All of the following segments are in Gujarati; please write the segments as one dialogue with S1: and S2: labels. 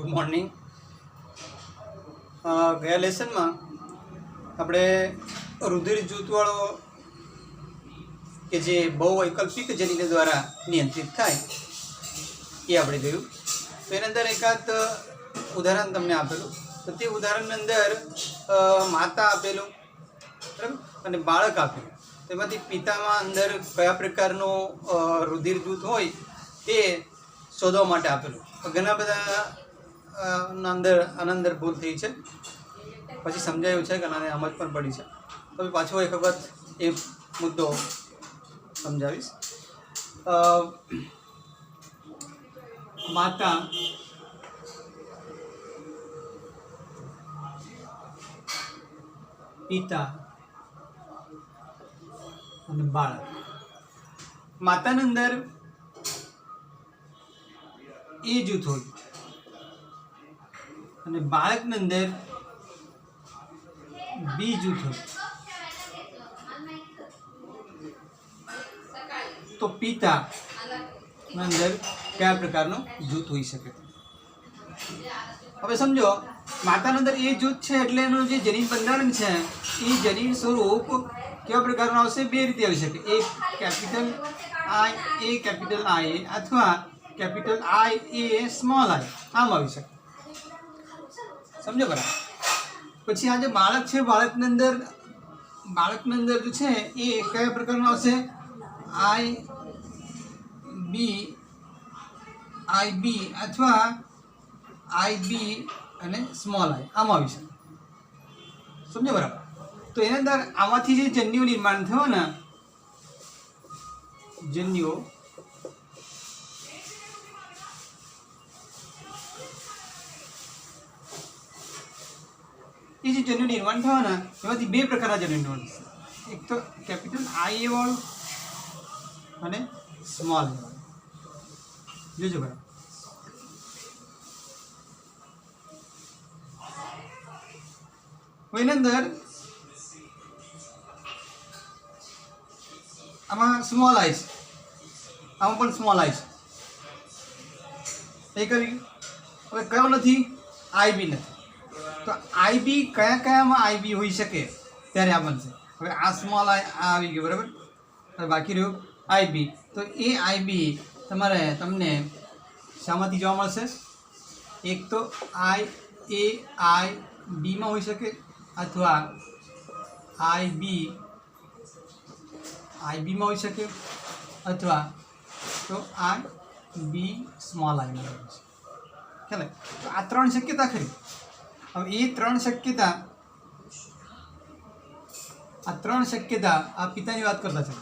S1: Good morning. ગયા લેસનમાં આપણે રુધિર જૂથવાળો કે જે બહુ વૈકલ્પિક જનીન દ્વારા નિયંત્રિત થાય એ આપણે જોયું. તો એની અંદર એકાદ ઉદાહરણ તમને આપેલું. તો તે ઉદાહરણની અંદર માતા આપેલું, બરાબર, અને બાળક આપેલું. તેમાંથી પિતામાં અંદર કયા પ્રકારનું રુધિર જૂથ હોય તે શોધવા માટે આપેલું. ઘણા બધા આના અંદર ભૂલ થઈ છે, પછી સમજાયું છે કે આને સમજ પણ પડી છે. તો પાછો એક વખત એ મુદ્દો સમજાવીશ. માતા પિતા અને બાળક. માતાની અંદર એ જૂથ હોય અને બાળકની અંદર બી જૂથ હોય. તો પિતા અંદર કયા પ્રકારનો જૂથ હોઈ શકે? હવે સમજો, માતાની અંદર એ જૂથ છે એટલે એનું જે જનીન બંધારણ છે એ જનીન સ્વરૂપ કેવા પ્રકારનું આવશે? બે રીતે આવી શકે. એક કેપિટલ આઈ અથવા કેપિટલ આઈ એ સ્મોલ આઈ, આમ આવી શકે. સમજો બરાબર? પછી આ જે બાળક છે, બાળકની અંદર જે છે એ કયા પ્રકારનું આવશે? આઈ બી અથવા આઈ બી અને સ્મોલ આઈ, આમ આવી શકે. સમજો બરાબર? તો એની અંદર આમાંથી જે જન્યુઓ નિર્માણ થયો ને, જન્યુઓ એ જે જન્યુ નિર્માણ થવાના એમાંથી બે પ્રકારના જન્યુ નિર્માણ થશે. એક તો કેપિટલ આઈ એ વાળું અને સ્મોલ એ વાળું. જોજો બરાબર. એની અંદર આમાં સ્મોલ આઈ છે, આમાં પણ સ્મોલ આઈ છે. એ કરી. હવે કયો નથી? આઈ બી નથી. તો આઈ બી કયામાં આઈ બી હોઈ શકે ત્યારે આ બનશે. હવે આ સ્મોલ આઈ આ આવી ગયું, બરાબર. હવે બાકી રહ્યું આઈ બી. તો એ આઈ બી તમને શામાંથી જોવા મળશે? એક તો આઈ બીમાં હોઈ શકે અથવા આઈ બીમાં હોઈ શકે અથવા તો આઈ બી સ્મોલ આઈમાં હોઈ શકે. ખ્યાલ? તો આ ત્રણ શક્યતા ખરી. હવે એ ત્રણ શક્યતા આ પિતાની વાત કરતા છે.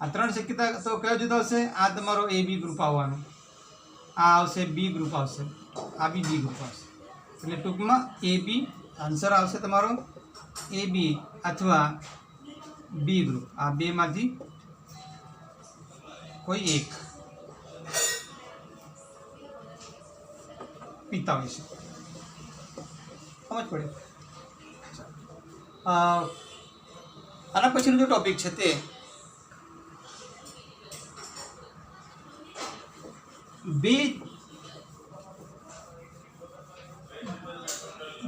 S1: આ ત્રણ શક્યતા તો કયો જુદો આવશે? આ તમારો એ બી ગ્રુપ આવવાનું, આ આવશે બી ગ્રુપ આવશે, આ બી બી ગ્રુપ આવશે. એટલે ટૂંકમાં એ બી આન્સર આવશે તમારો એ બી અથવા બી ગ્રુપ. આ બેમાંથી કોઈ એક પિતા હોય છે. સમજ પડે? આના પછીનો જો ટોપિક છે તે બે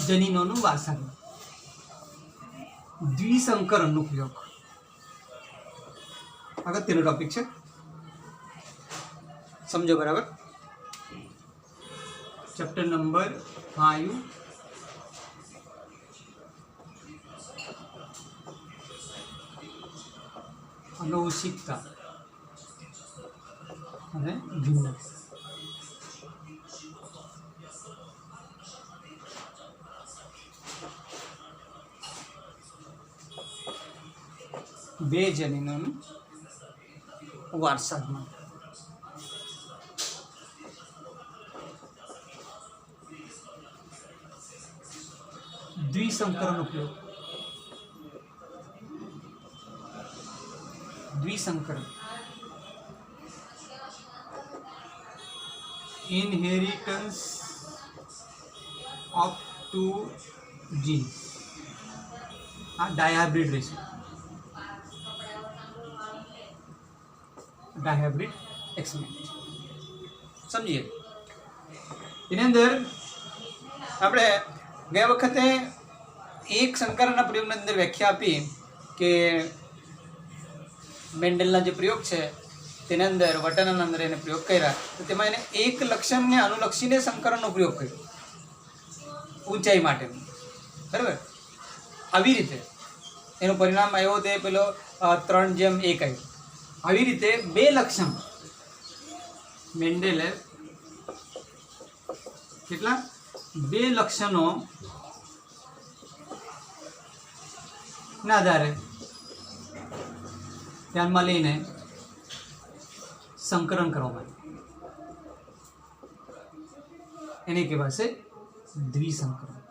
S1: જનીનોનું વારસાગત, દ્વિસંકરણનો પ્રયોગ. અગત્યનો ટોપિક છે, સમજો બરાબર. ચેપ્ટર નંબર 5, અનૌષિકતા અને ભિન્નતા. બે જનીનોનું વારસાગમન. દ્વિસંકરણનો ઉપયોગ. દ્વિસંકરણ, inheritance of two genes. આ ડાયહાઇબ્રિડ રહેશે. ડાયહાઇબ્રિડ એક્સમેન્ટ સમજીએ. એની અંદર આપણે ગયા વખતે એક સંકરણના પ્રયોગની અંદર વ્યાખ્યા આપી કે મેન્ડલના જે પ્રયોગ છે તેના અંદર વટાણાના અંદર એને પ્રયોગ કર્યા તો તેમાં એને એક લક્ષણને અનુલક્ષીને સંકરણનો પ્રયોગ કર્યો ઊંચાઈ માટે, બરાબર. આવી રીતે એનું પરિણામ આવ્યો તે પેલો 3:1 આવ્યું. આવી રીતે બે લક્ષણ મેન્ડેલે કેટલા બે લક્ષણો ના આધારે ધ્યાનમાં લઈને સંકરણ કરવામાં એને કહેવાશે દ્વિસંકરણ.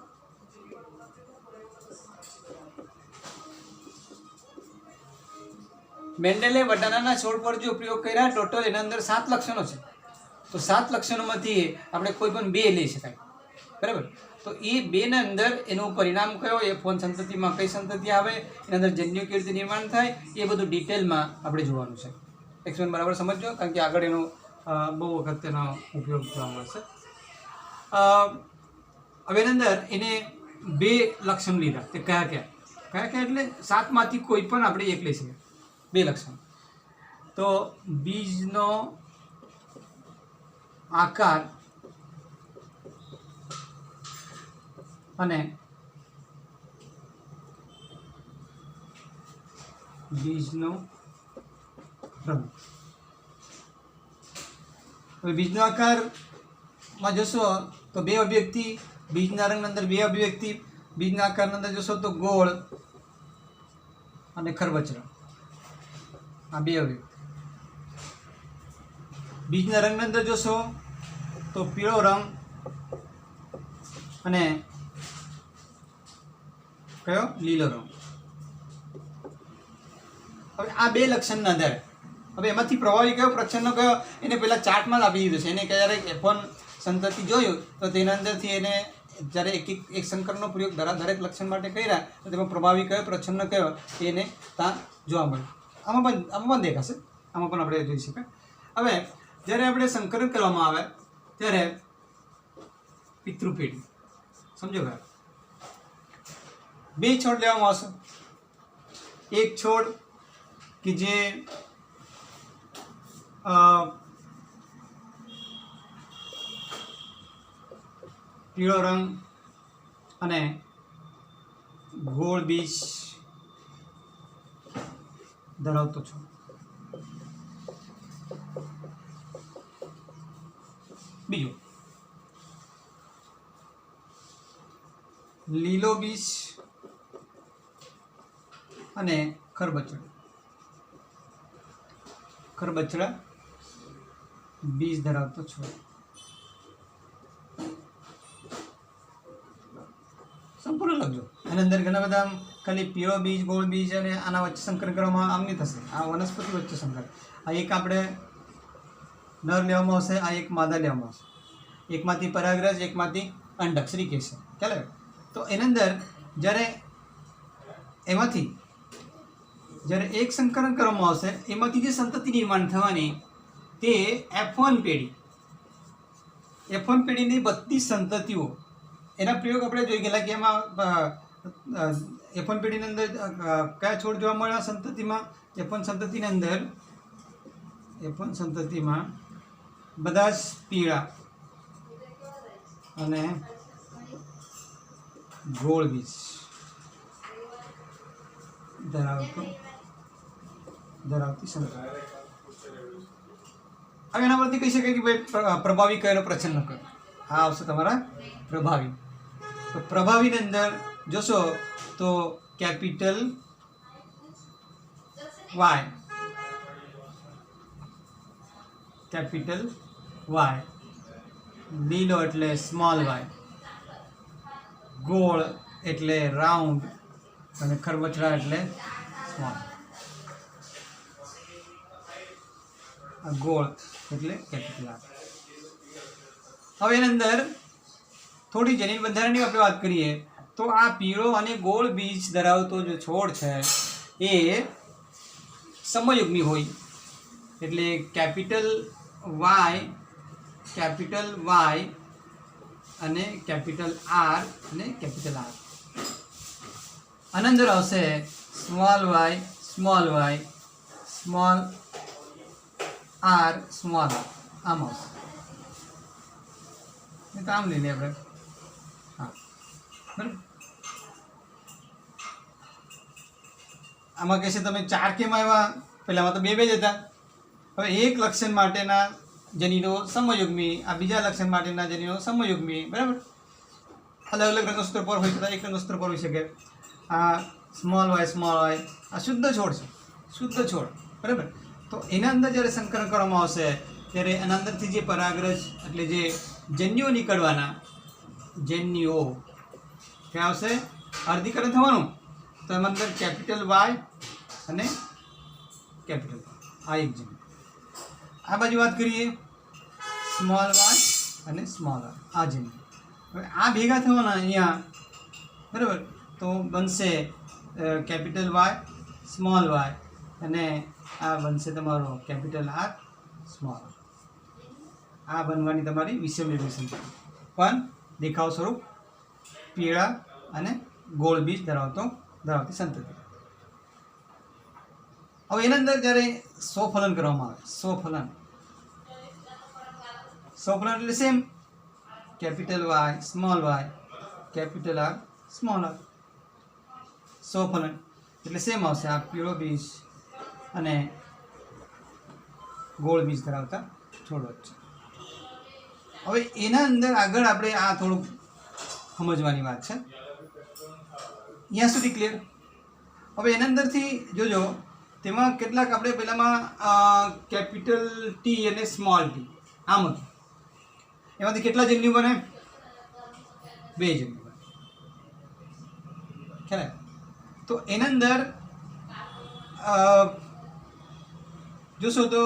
S1: મેન્ડેલે વટાણાના છોડ પર જો પ્રયોગ કર્યા ટોટલ એના અંદર 7 લક્ષણો છે. તો 7 લક્ષણોમાંથી આપણે કોઈ પણ 2 લઈ શકાય, બરાબર. તો એ 2 ના અંદર એનું પરિણામ કયો, એ ફોન સંતતિમાં કઈ સંતતિ આવે, એના અંદર જન્યુ કેવી રીતે નિર્માણ થાય, એ બધું ડિટેલમાં આપણે જોવાનું છે. એક્સપ્લેન બરાબર સમજો, કારણ કે આગળ એનો બહુ વખત તેનો ઉપયોગ જોવા મળશે. હવે એની અંદર એને 2 લક્ષણ લીધા. તે કયા કયા એટલે 7 માંથી કોઈ પણ આપણે એક લઈ શકીએ. 2 લક્ષણ. તો બીજનો આકાર અને બીજનો રંગ. હવે બીજનો આકારમાં જોશો તો 2 અભિવ્યક્તિ, બીજના રંગની અંદર 2 અભિવ્યક્તિ, બીજના આકારની અંદર જોશો તો ગોળ અને ખરબચડા, આ 2 અભિવ્યક્તિ. બીજના રંગની અંદર જોશો તો પીળો રંગ અને કયો લીલો રંગ. હવે આ 2 લક્ષણના આધારે હવે એમાંથી પ્રભાવી કયો, પ્રચ્છન્ન કયો, એને પહેલાં ચાર્ટમાં જ આપી દીધું છે. એને ક્યારે F1 સંતતિ જોયું તો તેના અંદરથી એને જ્યારે એક સંકરણનો પ્રયોગ દરેક લક્ષણ માટે કર્યા તો તેમાં પ્રભાવી કયો, પ્રચ્છન્ન કયો એને ત્યાં જોવા મળે. આમાં પણ દેખાશે, આમાં પણ આપણે જોઈ શકાય. હવે જ્યારે આપણે સંકરણ કરવામાં આવે ત્યારે પિતૃપેઢી સમજો કે 2 છોડ લેવામાં આવશે. એક છોડ કે જે પીળો રંગ અને ગોળ બીજ ધરાવતો છોડ. બીજો લીલો બીજ અને ખરબચડા બીજ ધરાવતો છોડ. સંપૂર્ણ લખજો. એની અંદર ઘણા બધા ખાલી પીળો બીજ, ગોળ બીજ અને આના વચ્ચે સંકરણ કરવામાં આમ નહીં થશે. આ વનસ્પતિ વચ્ચે સંકરણ. આ એક આપણે નર લેવામાં આવશે, આ એક માદા લેવામાં આવશે. એકમાંથી પરાગરજ, એકમાંથી અંડક, શ્રીકેસર. ચાલે. તો એની અંદર જ્યારે એક સંકરણ કરવામાં આવશે એમાંથી જે સંતતિ નિર્માણ થવાની તે F1 પેઢીની બધી સંતતિઓ એના પ્રયોગ આપણે જોઈ ગયેલા કે એમાં F1 પેઢીની અંદર કયા છોડ જોવા મળ્યા સંતતિમાં. F1 સંતતિમાં બધા જ પીળા અને ગોળ બીજ ધરાવતી સંતતિ. હવે એના પરથી કહી શકાય કે ભાઈ પ્રભાવી કયો, પ્રચ્છન્ન કયો. આ આવશે તમારા પ્રભાવી. તો પ્રભાવીની અંદર જોશો તો કેપિટલ વાય, લીલો એટલે સ્મોલ વાય, ગોળ એટલે રાઉન્ડ અને ખરબચડા એટલે સ્મોલ. ગોળ એટલે કેપિટલ આર. હવે એની અંદર થોડી જનીન બંધારણની આપણે વાત કરીએ તો આ પીળો અને ગોળ બીજ ધરાવતો જે છોડ છે એ સમયુગ્મી હોય. એટલે કેપિટલ વાય અને કેપિટલ આર અને કેપિટલ આર. આના અંદર આવશે small Y small R small R. આમ આવશે. તો આમ લઈ લઈએ આપણે. હા બરાબર. આમાં કહેશે તમે 4 કેમ આવ્યા? પહેલામાં તો 2 જ હતા. હવે એક લક્ષણ માટેના જનીનો સમયુગ્મી, આ બીજા લક્ષણ માટેના જનીનો સમયુગ્મી. બરાબર. અલગ અલગ રંગસૂત્ર પર હોઈ શકે, એક રંગસૂત્ર પર હોઈ શકે. આ સ્મોલ વાય આ શુદ્ધ છોડ છે, શુદ્ધ છોડ. બરાબર. તો એના અંદર જ્યારે સંકરણ કરવામાં આવશે ત્યારે એના અંદરથી જે પરાગરજ એટલે જે જન્યુઓ નીકળવાના, જન્યુઓ ક્યાં આવશે? અર્ધીકરણ થવાનું. તો એમાં અંદર કેપિટલ વાય અને કેપિટલ આ એક જન્યુ. આ બાજુ વાત કરીએ સ્મોલ વાય અને સ્મોલ આર, આ જન્યુ. હવે આ ભેગા થવાના અહીંયા. બરાબર. તો બનશે કેપિટલ વાય સ્મોલ વાય અને આ બનશે તમારો કેપિટલ આર સ્મોલ આર. આ બનવાની તમારી વિષમયુગ્મી સંતતિ, પણ દેખાવ સ્વરૂપ પીળા અને ગોળ બીજ ધરાવતી સંતતિ. હવે એના અંદર જ્યારે સ્વફલન કરવામાં આવે, સ્વફલન એટલે same capital Y capital R small R. સ્વફલન એટલે સેમ આવશે. આ પીળો બીજ અને ગોળ બીજ ધરાવતા છોડ વચ્ચે. હવે એના અંદર આગળ આપણે આ થોડુંક સમજવાની વાત છે. અહીંયા સુધી ક્લિયર? હવે એના અંદરથી જોજો, તેમાં કેટલાક આપણે પહેલામાં કેપિટલ ટી અને સ્મોલ ટી આમ હતું. એમાંથી કેટલા જન્યુ બને? 2 જન્યુ બને. ખ્યાલ? તો એના અંદર જોશો તો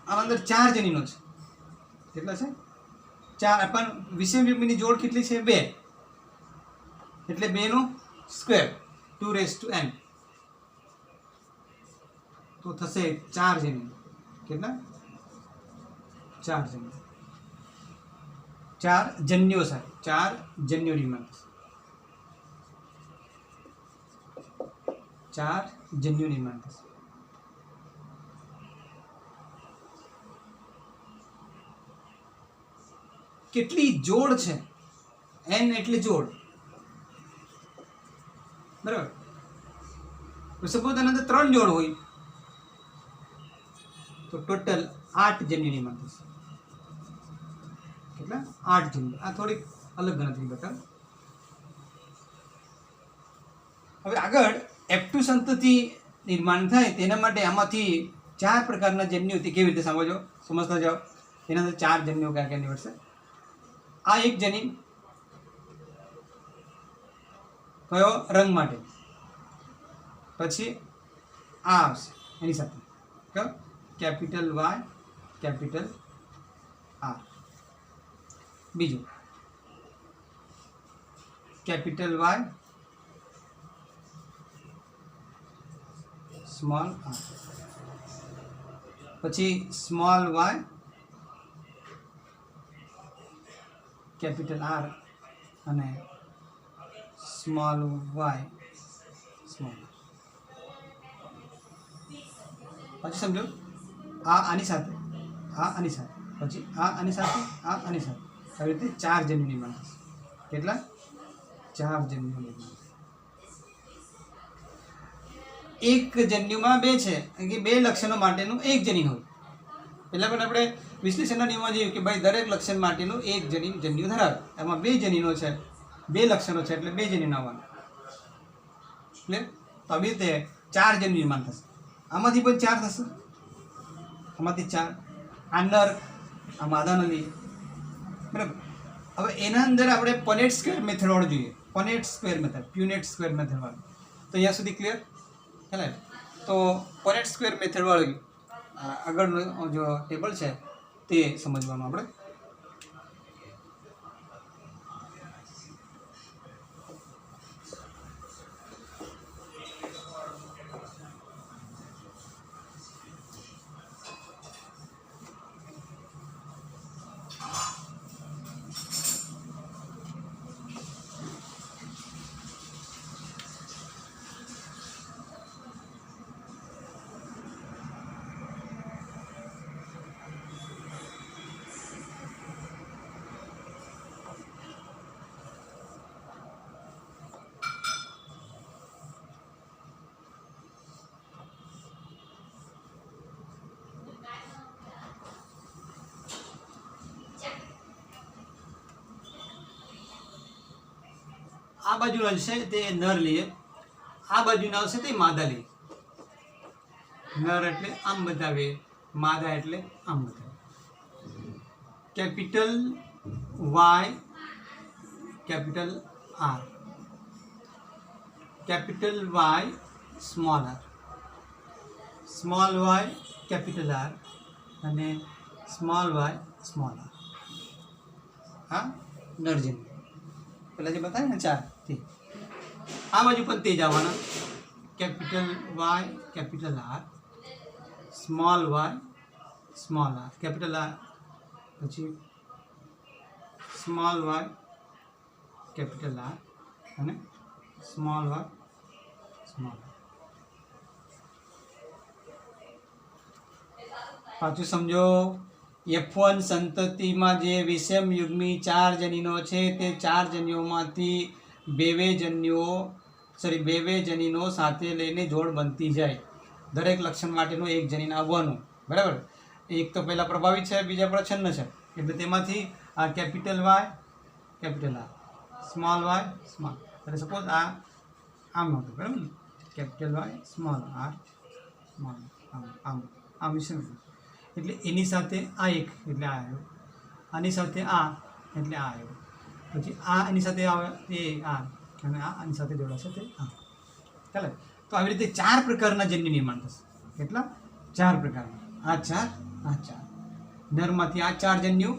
S1: આના અંદર 4 જનીનો છે. કેટલા છે? 4. પણ વિષમયુગ્મીની જોડ કેટલી છે? 2. એટલે 2 નો સ્ક્વેર 2n. તો થશે 4 જન્યુ. કેટલા? 4 જન્યુ. 4 જન્યુઓ સાથે 4 જન્યુ નિર્માણ થશે. 4 જન્યુ નિર્માણ થશે. કેટલી જોડ છે? n એટલે જોડ. બરાબર. સપોઝ આના અંદર 3 જોડ હોય તો ટોટલ 8 જન્યુ નિર્માણ થશે. કેટલા? 8 જન્યુ. આ થોડીક અલગ ગણતરી બતાવ. હવે આગળ F2 સંતતિ નિર્માણ થાય તેના માટે આમાંથી 4 પ્રકારના જન્યુ કેવી રીતે સમજતા જાઓ. એના અંદર 4 જન્યુ કયા કયા નીવડશે? આ એક જનીન કયો? રંગ માટે. પછી આ આવશે એની સાથે કયો? Capital Y capital R. બીજું કેપિટલ વાય સ્મોલ આર. પછી સ્મોલ વાય કેપિટલ આર અને સ્મોલ વાય સ્મોલ. પછી સમજો, આ આની સાથે, આ આની સાથે, પછી આ આની સાથે, આ આની સાથે. આવી રીતે 4 જન્યુ નિર્માણ થશે. કેટલા? 4 જન્યુ નિર્માણ. એક જન્યુમાં 2 છે કે 2 લક્ષણો માટેનું એક જનીન હોય. પહેલાં પણ આપણે વિશ્લેષણના નિયમમાં જોયું કે ભાઈ દરેક લક્ષણ માટેનું એક જન્યુ ધરાવે. એમાં 2 જનીનો છે, 2 લક્ષણો છે એટલે 2 જનીન આવવાના. એટલે તો આવી રીતે 4 જન્યુ નિર્માણ થશે. આમાંથી પણ 4 થશે. આમાંથી 4. આ નર, આ માદાનો લઈએ. બરાબર. હવે એના અંદર આપણે પનેટ સ્ક્વેર મેથડ વાળું જોઈએ. Punnett square method, Punnett square method વાળું. તો અહીંયા સુધી ક્લિયર? ખ્યાલ? તો પનેટ સ્ક્વેર મેથડ વાળું આગળનું જો ટેબલ છે તે સમજવાનું આપણે. આ બાજુ હશે તે નર લઈએ, આ બાજુના આવશે તે માદા લઈએ. નર એટલે આમ બતાવીએ, માદા એટલે આમ બતાવીએ. Capital Y capital R, capital Y small R, small Y capital R અને સ્મોલ વાય સ્મોલ આર. હા, નરજન પેલા જે બતાવે ને 4 તે આ બાજુ પણ તે જ આવવાના. Capital Y capital R, small Y small R, capital R પછી સ્મોલ વાય કેપિટલ આર અને સ્મોલ વાય સ્મોલ આર. પાછું સમજો. F1 સંતતિમાં જે વિષમ યુગ્મી 4 જનીનો છે તે 4 જનીઓમાંથી બે જનીનો સાથે લઈને જોડ બનતી જાય. દરેક લક્ષણ માટેનું એક જનીન આવવાનું, બરાબર. એક તો પહેલાં પ્રભાવિત છે, બીજા પ્રચ્છન્ન છે, એટલે તેમાંથી આ capital Y capital R, small Y small, એટલે સપોઝ આ આમ હતું, બરાબર ને, capital Y small R small આમ આમ આમ વિષમ, એટલે એની સાથે આ એક એટલે આ આવ્યો, આની સાથે આ એટલે આ આવ્યો, પછી આ એની સાથે આવે એ આ, અને આ આની સાથે જોડાશે તે આ. ચાલે. તો આવી રીતે 4 પ્રકારના જન્યુ નિર્માણ થશે. કેટલા? 4 પ્રકારના. આ 4. નરમાંથી આ 4 જન્યુ,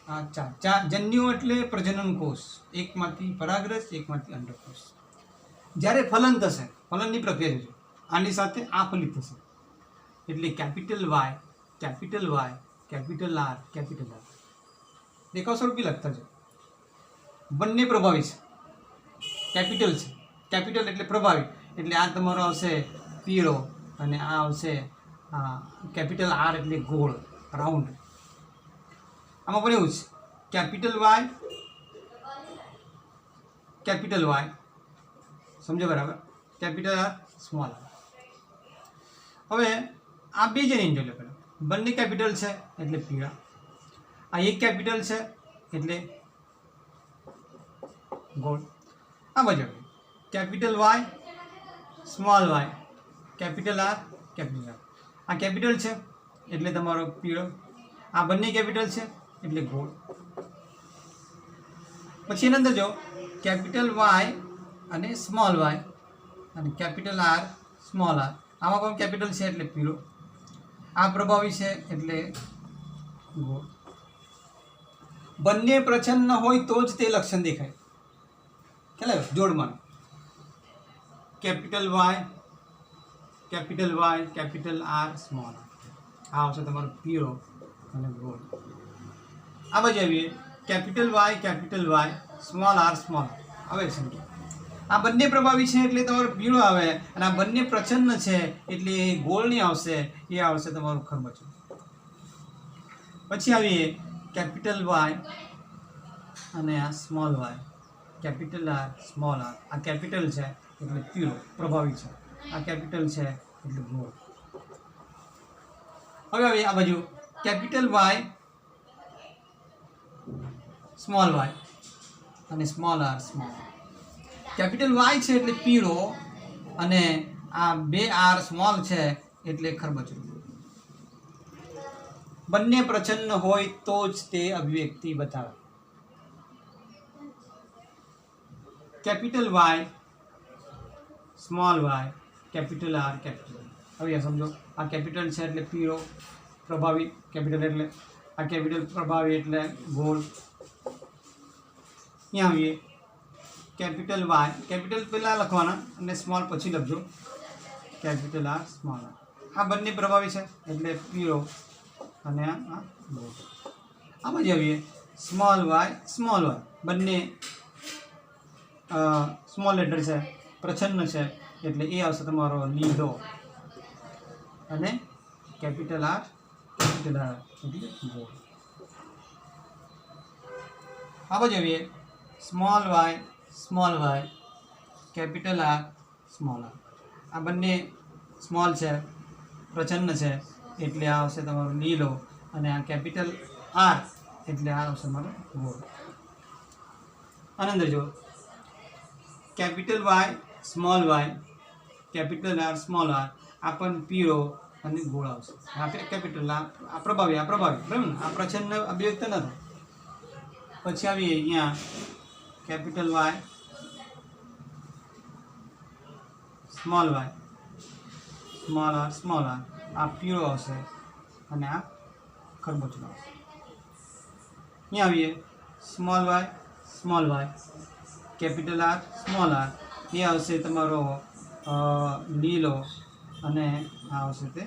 S1: આ 4 જન્યુ એટલે પ્રજનન કોષ, એકમાંથી પરાગરજ, એકમાંથી અંડકોષ. જ્યારે ફલન થશે, ફલનની પ્રક્રિયા છે, આની સાથે આ ફલિત થશે, એટલે capital Y capital R capital R. દેખાવ સ્વરૂપી લખતા છે. બંને પ્રભાવી છે, કેપિટલ છે, કેપિટલ એટલે પ્રભાવી, એટલે આ તમારો આવશે પીળો અને આ આવશે કેપિટલ આર એટલે ગોળ રાઉન્ડ. આમાં પણ એવું છે, કેપિટલ વાય સમજો બરાબર, કેપિટલ આર સ્મોલ આર. હવે આ બે જનીન જોઈ લો. પેલા બંને કેપિટલ છે એટલે પીળા, આ એક કેપિટલ છે એટલે ગોળ. આ બાજુ capital Y small Y capital R capital R. આ કેપિટલ છે એટલે તમારો પીળો, આ બંને કેપિટલ છે એટલે ગોળ. પછી એની અંદર જો કેપિટલ વાય અને સ્મોલ વાય અને કેપિટલ આર સ્મોલ આર, આમાં પણ કેપિટલ છે એટલે પીળો, આ પ્રભાવી છે એટલે ગોળ. બંને પ્રચ્છન્ન હોય તો જ તે લક્ષણ દેખાય. ખ્યાલ જોડમાં capital Y capital R small R, આ આવશે તમારો પીળો અને ગોળ. આ બાજુ આવીએ, capital Y small R small R. હવે સમજો, આ બંને પ્રભાવી છે એટલે તમારો પીળો આવે, અને આ બંને પ્રચ્છન્ન છે એટલે ગોળની આવશે, એ આવશે તમારું ખરબચું. પછી આવીએ કેપિટલ વાય અને આ small Y, capital R small R. આ કેપિટલ છે એટલે પીળો પ્રભાવી છે, આ કેપિટલ છે એટલે ગોળ. હવે આવીએ આ બાજુ કેપિટલ વાય સ્મોલ વાય અને small R small R. Capital Y છે એટલે પીળો અને આ 2 આર સ્મોલ છે એટલે ખરબચડું. બંને પ્રચ્છન્ન હોય તો જ તે અભિવ્યક્તિ બતાવે. Capital Y small Y capital R capital. હવે સમજો, આ કેપિટલ છે એટલે પીળો પ્રભાવી, કેપિટલ એટલે આ કેપિટલ પ્રભાવી એટલે ગોળ. અહીંયા આવીએ કેપિટલ વાય, કેપિટલ પહેલાં લખવાના અને સ્મોલ પછી લખજો, કેપિટલ આર સ્મોલ આર. આ બંને પ્રભાવી છે એટલે પીળો અને આ ગોળ. આ બાજુ આવીએ સ્મોલ વાય, બંને સ્મોલ લેટર છે, પ્રચ્છન્ન છે, એટલે એ આવશે તમારો લીલો અને કેપિટલ આર એટલે ગોળ. આ બાજુ આવીએ small Y capital R small R. આ બંને સ્મોલ છે, પ્રચ્છન્ન છે, એટલે આ આવશે તમારો લીલો અને આ કેપિટલ આર એટલે આ આવશે તમારો ગોળ. આની અંદર જો capital Y small Y capital R small R આ પણ પીળો અને ગોળ આવશે. આ કેપિટલ આ પ્રભાવી બરાબર ને, આ પ્રચ્છન્ન અભિવ્યક્ત નથી. પછી આવીએ અહીંયા કેપિટલ વાય સ્મોલ આર આ પીળો આવશે અને આ ખરબચડો આવશે. અહીંયા આવીએ small Y capital R small R એ આવશે તમારો લીલો અને આ આવશે તે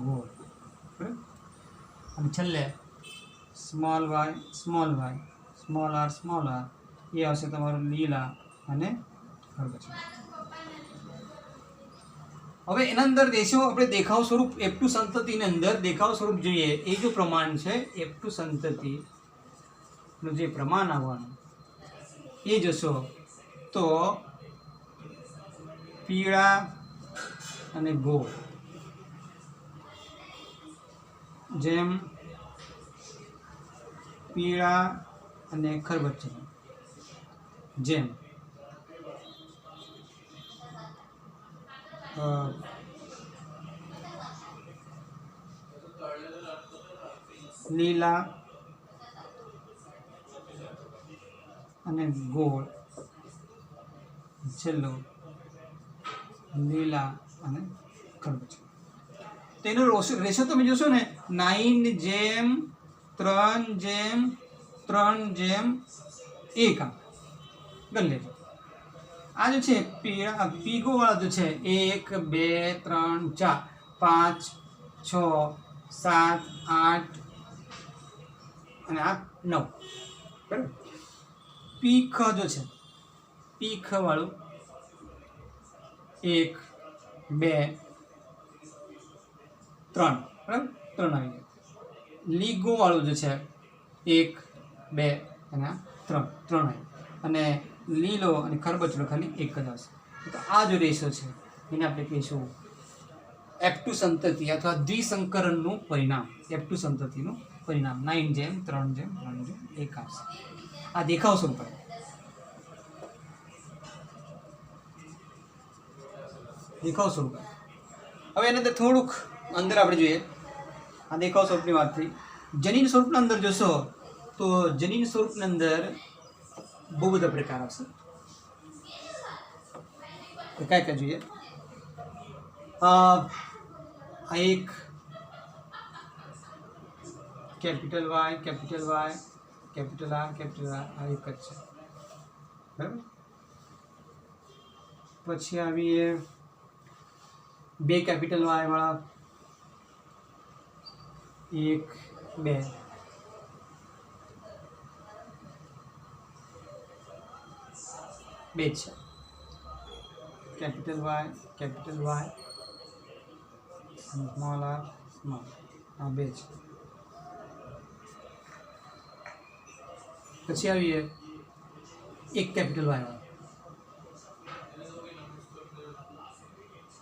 S1: ગોળ. બરાબર. અને છેલ્લે સ્મોલ આર એ આવશે તમારો લીલા અને ખરબચડા. હવે એના અંદર આપણે દેખાવ સ્વરૂપ F2 સંતતિની અંદર દેખાવ સ્વરૂપ જોઈએ. એ જો પ્રમાણ છે F2 સંતતિનું જે પ્રમાણ આવવાનું એ જોશો તો પીળા અને ગોળ, જેમ પીળા અને ખરબચડા, જેમ લીલા અને ગોળ, છેલ્લો લીલા અને ખરબચડા. તેનો રેશો તમે જોશો ને 9:3:3:1 ગણ લેજો. આ જે છે પીગો વાળા જે છે 1 2 3 4 5 6 7 8 અને આ 9. બરાબર. પીખ જો છે પીખ વાળું 1 2 3 બરાબર 3 આવી ગયા. લીગો વાળું જે છે 1 2 અને આ 3 આવી. અને લીલો અને ખરબચડો ખાલી એક જ આવશે. તો આ જો રેશો છે એને આપણે કહીશું F2 સંતતિ અથવા દ્વિસંકરણનું પરિણામ. F2 સંતતિનું પરિણામ 9:3:3:1 આવશે. આ દેખાવ સ્વરૂપ. હવે એની અંદર થોડુંક અંદર આપણે જોઈએ. આ દેખાવ સ્વરૂપની વાત થઈ. જનીન સ્વરૂપના અંદર જોશો તો જનીન સ્વરૂપની અંદર બહુ બધા પ્રકાર આવશે. તો કયા જોઈએ? આ એક કેપિટલ વાય કેપિટલ આર આ એક જ છે. બરાબર. પછી આવીએ 2 કેપિટલ વાય વાળા 1 2 બે છે. કેપિટલ વાય સ્મોલ આર આ બે છે. પછી આવીએ 1 કેપિટલ વાય વાળા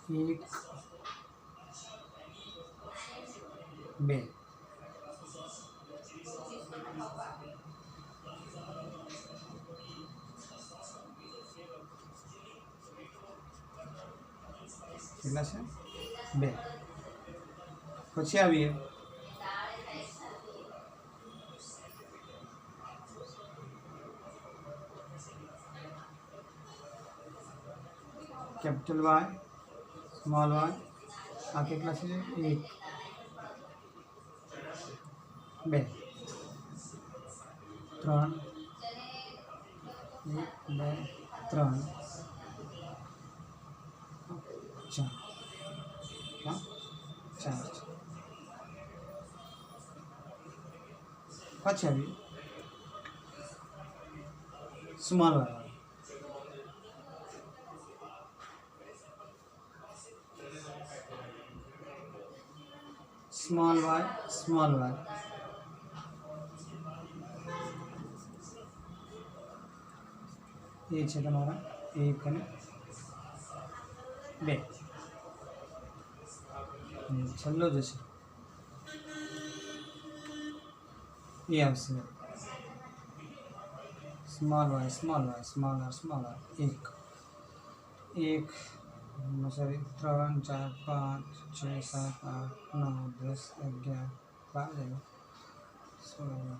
S1: 1 2 કેટલા છે 2. પછી આવીએ કેપિટલ વાય સ્મોલ વાય આ કેટલા છે 1 2 3 1 2 3 4 પછી આવી સ્મોલ વાય સ્મોલ વાય એ છે તમારા 1 અને 2. છેલ્લો જ છે એ આવશે
S2: स्मॉल वाई एक sorry 3 4 5 6 7 8 9 10 11 12 16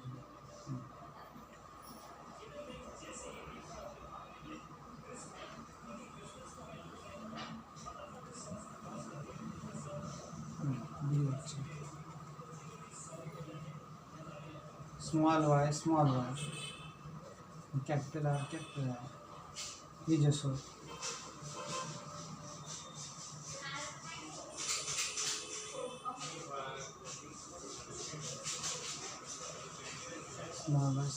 S2: small Y capital R ये जसो small Y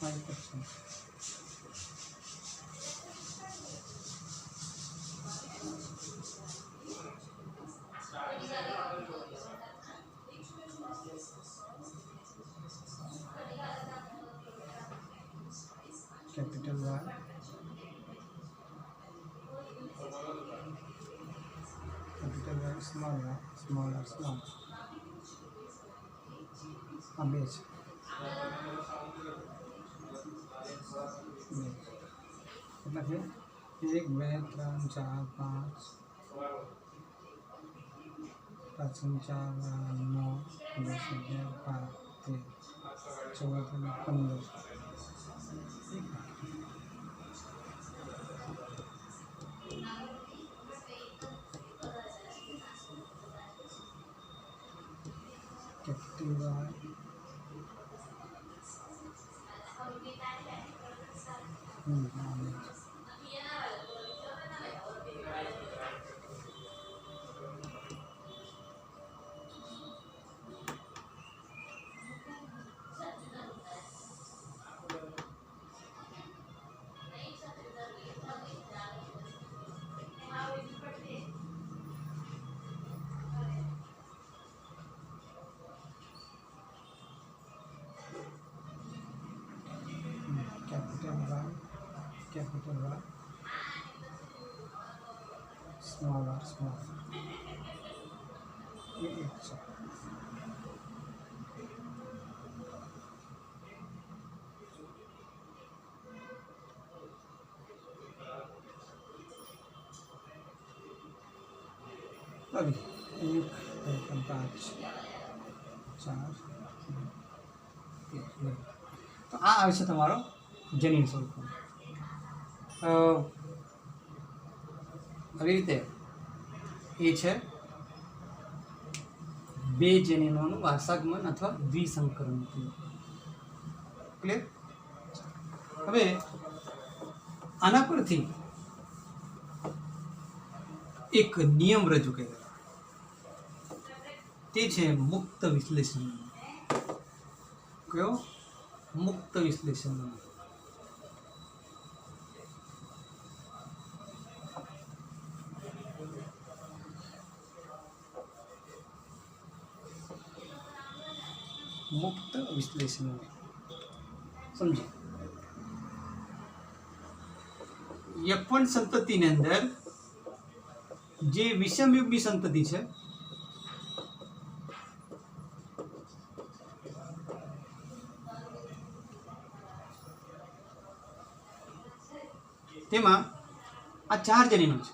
S2: 5%. Capital Y, small y, small. अब बेच मतलब फिर 1 2 3 4 5 5 4 9 10 11 12 13 14 15 capital Y capital Y small ये एक से अभी 1 2 5 4 तो आ આવે છે તમારો જનીન સ્વરૂપ
S1: આવી રીતે એ છે બે જનીનોનું વારસાગમન અથવા
S2: દ્વિસંકરણ
S1: ક્લિયર. હવે આના પરથી એક નિયમ રજૂ કર્યો, તે છે મુક્ત વિશ્લેષણ. કયો? મુક્ત વિશ્લેષણ. મુક્ત વિશ્લેષણ સમજો. F1 સંતતિની અંદર જે વિષમયુગ્મી સંતતિ છે તેમાં આ 4 જનીનો છે,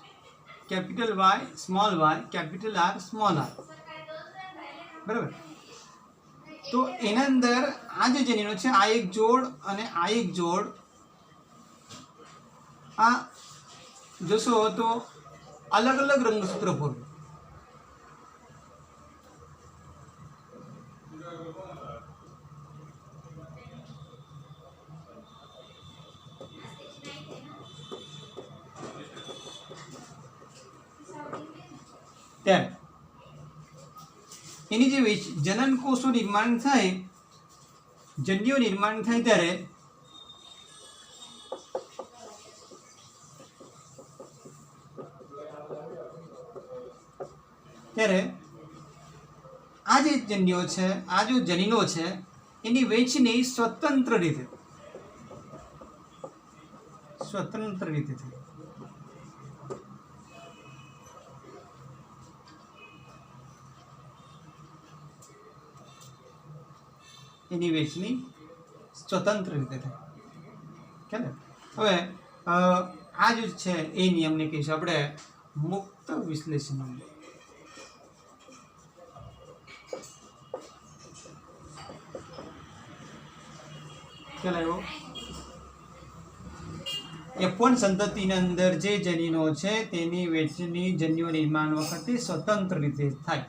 S1: capital Y, small Y, capital R, small R. બરાબર. તો એના અંદર આ જે જનીનો છે આ એક જોડ અને આ એક જોડ, આ જોશો તો અલગ અલગ રંગસૂત્ર પૂરું. ત્યારે એની જે જનન કોષો નિર્માણ થાય, જન્યુઓ નિર્માણ થાય ત્યારે આ જે જન્યુઓ છે, આ જે જનીનો છે એની વહેંચણી સ્વતંત્ર રીતે થઈ. એની વહેંચણી સ્વતંત્ર રીતે થાય. ખ્યાલ ને? હવે આ જે છે એ નિયમને કહીશું આપણે મુક્ત વિશ્લેષણ નિયમ. ખ્યાલ આવ્યો? F1 સંતતિની અંદર જે જનીનો છે તેની વહેંચણી જન્યુ નિર્માણ વખતે સ્વતંત્ર રીતે થાય,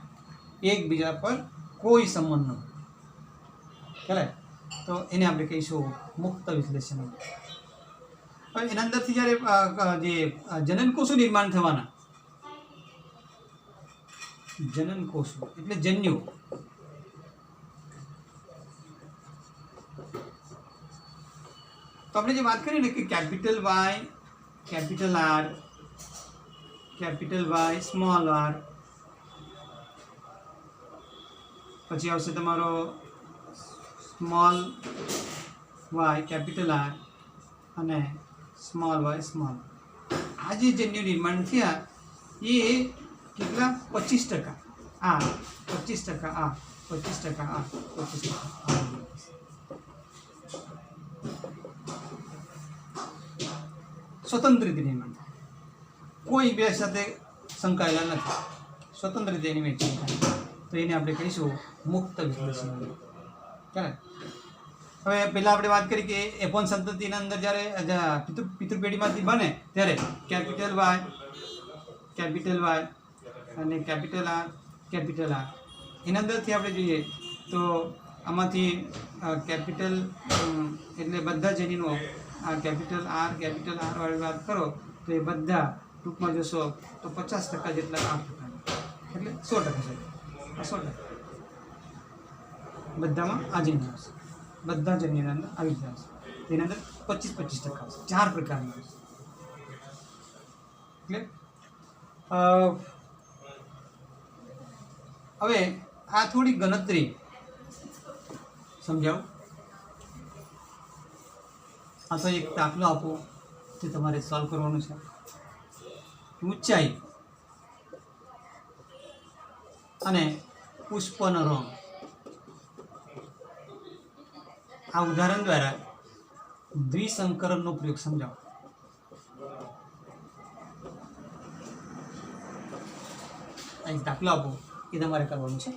S1: એકબીજા પર કોઈ સંબંધ ન હોય. ખ્યાલ આવે? તો એને આપણે કહીશું મુક્ત વિશ્લેષણ. હવે એના અંદરથી જ્યારે જે જનનકોષો નિર્માણ થવાના, જનનકોષો એટલે જન્યુ, તો આપણે જે વાત કરી ને કે capital Y, capital R, capital Y, small R, પછી આવશે તમારો સ્મોલ વાય, કેપિટલ આર અને સ્મોલ વાય, સ્મોલ. આ જે જન્યુ નિર્માણ થયા એ કેટલા? 25%. આ 25%, આ 25%, આ 25%. સ્વતંત્ર રીતે નિર્માણ થાય, કોઈ બે સાથે સંકળાયેલા નથી, સ્વતંત્ર રીતે એની વહેંચણી થાય, તો એને આપણે કહીશું મુક્ત વિશ્લેષણ. ચાલે. હવે પહેલાં આપણે વાત કરી કે F1 સંતતિના અંદર જ્યારે પિતૃપેઢીમાંથી બને ત્યારે કેપિટલ વાય, કેપિટલ વાય અને કેપિટલ આર, કેપિટલ આર. એના અંદરથી આપણે જોઈએ તો આમાંથી કેપિટલ એટલે બધા જનીનો આ કેપિટલ આર વાળી વાત કરો તો એ બધા ટૂંકમાં જોશો તો 50% જેટલા આ પ્રકારના, એટલે 100% છે. આ 100% બધામાં આ જન્યુ હશે, બધા જન્યુના અંદર આવી જ હશે. તેના અંદર 25% હશે, 4 પ્રકારના હશે. એટલે હવે આ થોડી ગણતરી સમજાવું. આ તો એક દાખલો આપો જે તમારે સોલ્વ કરવાનું છે. ઊંચાઈ અને પુષ્પનો રંગ. આ ઉદાહરણ દ્વારા દ્વિસંકરણનો પ્રયોગ સમજાવો. એક દાખલો આપો એ તમારે કરવાનું છે.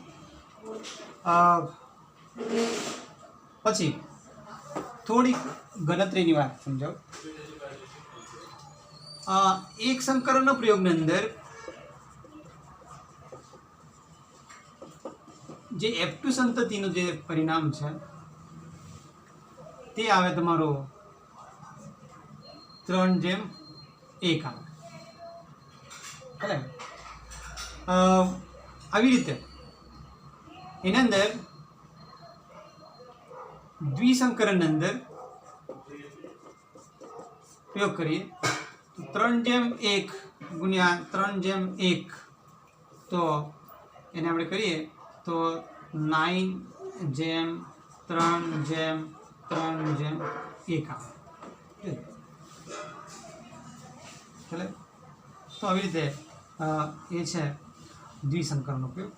S1: પછી થોડીક ગણતરીની વાત સમજાવો. એક સંકરણના પ્રયોગની અંદર જે F2 સંતતિનું જે પરિણામ છે તે આવે તમારો 3:1 આવે. બરાબર. આવી રીતે એના અંદર દ્વિસંકરણની અંદર પ્રયોગ કરીએ તો 3:1 ગુણ્યા 3:1, તો એને આપણે કરીએ તો 9:3:3:1 આવે. ચાલે. તો આવી રીતે એ છે દ્વિસંકરણનો પ્રયોગ.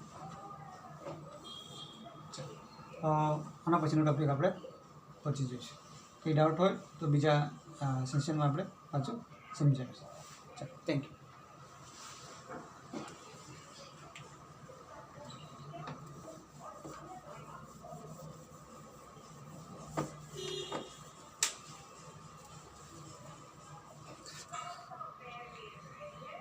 S1: આના પછીનો ટોપિક આપણે પછી જોઈશું. કંઈ ડાઉટ હોય તો બીજા સેશનમાં આપણે પાછું સમજાવીશું. ચાલો, થેન્ક યુ.